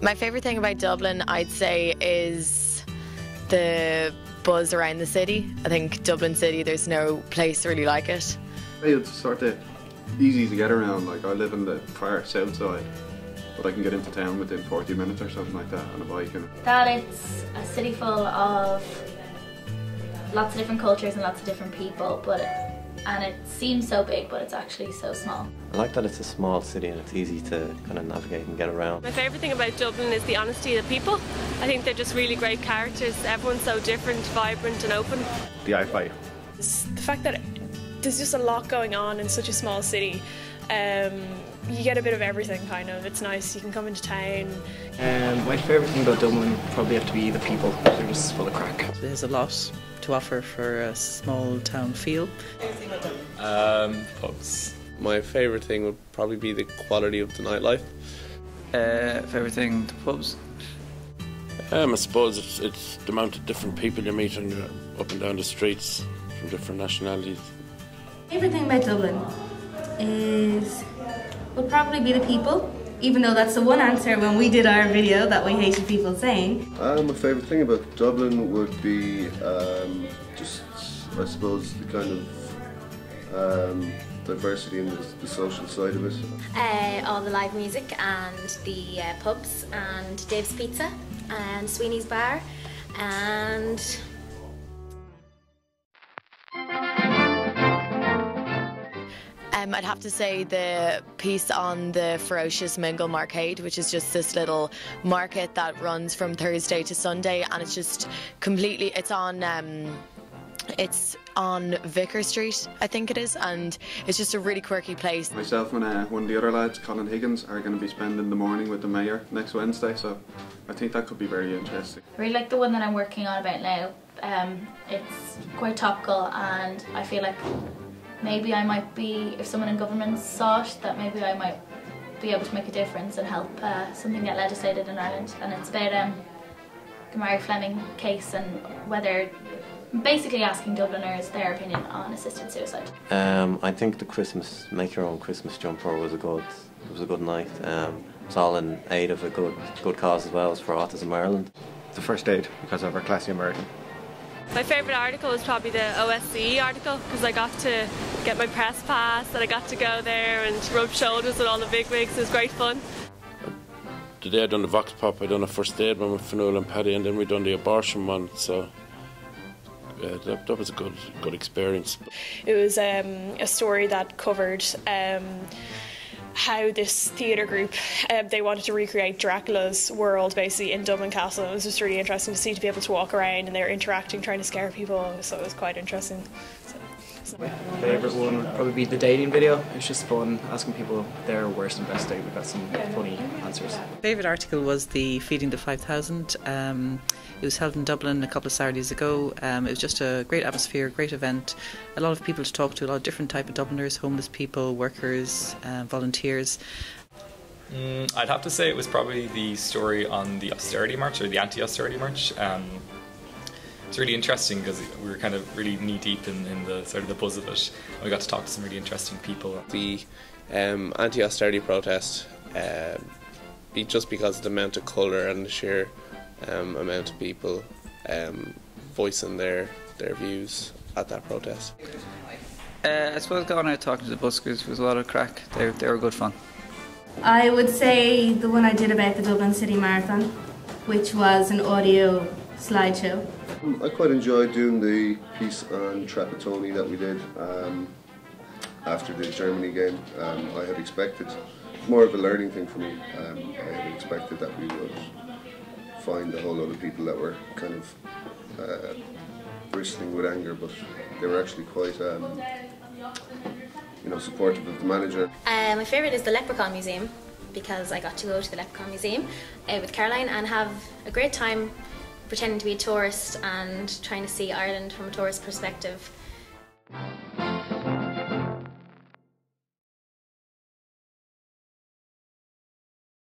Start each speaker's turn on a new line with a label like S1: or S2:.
S1: My favourite thing about Dublin, I'd say, is the buzz around the city. I think Dublin City, there's no place really like it.
S2: It's sort of easy to get around. Like, I live in the far south side, but I can get into town within 40 minutes or something like that on a bike.
S3: That it's a city full of lots of different cultures and lots of different people, and it seems so big, but it's actually so small.
S4: I like that it's a small city and it's easy to kind of navigate and get around.
S5: My favourite thing about Dublin is the honesty of the people. I think they're just really great characters. Everyone's so different, vibrant and open.
S6: The Wi-Fi.
S7: It's the fact that there's just a lot going on in such a small city. You get a bit of everything, kind of. It's nice, you can come into town.
S8: My favourite thing about Dublin would probably have to be the people. They're just full of crack.
S9: There's a lot to offer for a small town feel.
S10: Pubs. My favourite thing would probably be the quality of the nightlife.
S8: Favourite thing, the pubs.
S11: I suppose it's the amount of different people you meet up and down the streets from different nationalities.
S12: Favourite thing about Dublin would probably be the people, even though that's the one answer when we did our video that we hated people saying.
S2: My favourite thing about Dublin would be just, I suppose, the kind of diversity and the social side of it.
S3: All the live music and the pubs and Dave's Pizza and Sweeney's Bar and
S1: I'd have to say the piece on the Ferocious Mingle Marcade, which is just this little market that runs from Thursday to Sunday, and it's just completely, it's on Vicar Street, I think it is, and it's just a really quirky place.
S2: Myself and one of the other lads, Colin Higgins, are going to be spending the morning with the mayor next Wednesday, so I think that could be very interesting.
S3: I really like the one that I'm working on about now. It's quite topical, and I feel like maybe I might be, if someone in government saw it, that maybe I might be able to make a difference and help something get legislated in Ireland. And it's about the Mary Fleming case and whether, basically asking Dubliners their opinion on assisted suicide.
S4: I think the Christmas, make your own Christmas jumper was a good night. It's all in aid of a good cause as well as for Autism Ireland.
S6: The first aid, because of our classy American.
S5: My favourite article was probably the OSCE article, because I got to get my press pass and I got to go there and rub shoulders with all the bigwigs. It was great fun.
S11: The day I done the Vox Pop, I done a first aid one with Fionnuala and Paddy, and then we done the abortion one, so that was a good experience.
S7: It was a story that covered how this theatre group, they wanted to recreate Dracula's world basically in Dublin Castle. It was just really interesting to see, to be able to walk around and they were interacting, trying to scare people, so it was quite interesting.
S8: My favourite one would probably be the dating video. It's just fun, asking people their worst and best date. We got some funny answers.
S9: Favourite article was the Feeding the 5,000. It was held in Dublin a couple of Saturdays ago. It was just a great atmosphere, great event. A lot of people to talk to, a lot of different type of Dubliners, homeless people, workers, volunteers.
S13: I'd have to say it was probably the story on the austerity march, or the anti-austerity march. It's really interesting because we were kind of really knee-deep in the sort of the buzz of it. We got to talk to some really interesting people.
S10: The anti-austerity protest, just because of the amount of colour and the sheer amount of people voicing their views at that protest.
S8: I suppose going out talking to the buskers was a lot of crack. They were good fun.
S12: I would say the one I did about the Dublin City Marathon, which was an audio slideshow.
S2: I quite enjoyed doing the piece on Trapattoni that we did after the Germany game. I had expected, more of a learning thing for me, I had expected that we would find a whole lot of people that were kind of bristling with anger, but they were actually quite supportive of the manager.
S3: My favourite is the Leprechaun Museum, because I got to go to the Leprechaun Museum with Caroline and have a great time pretending to be a tourist and trying to see Ireland from a tourist perspective.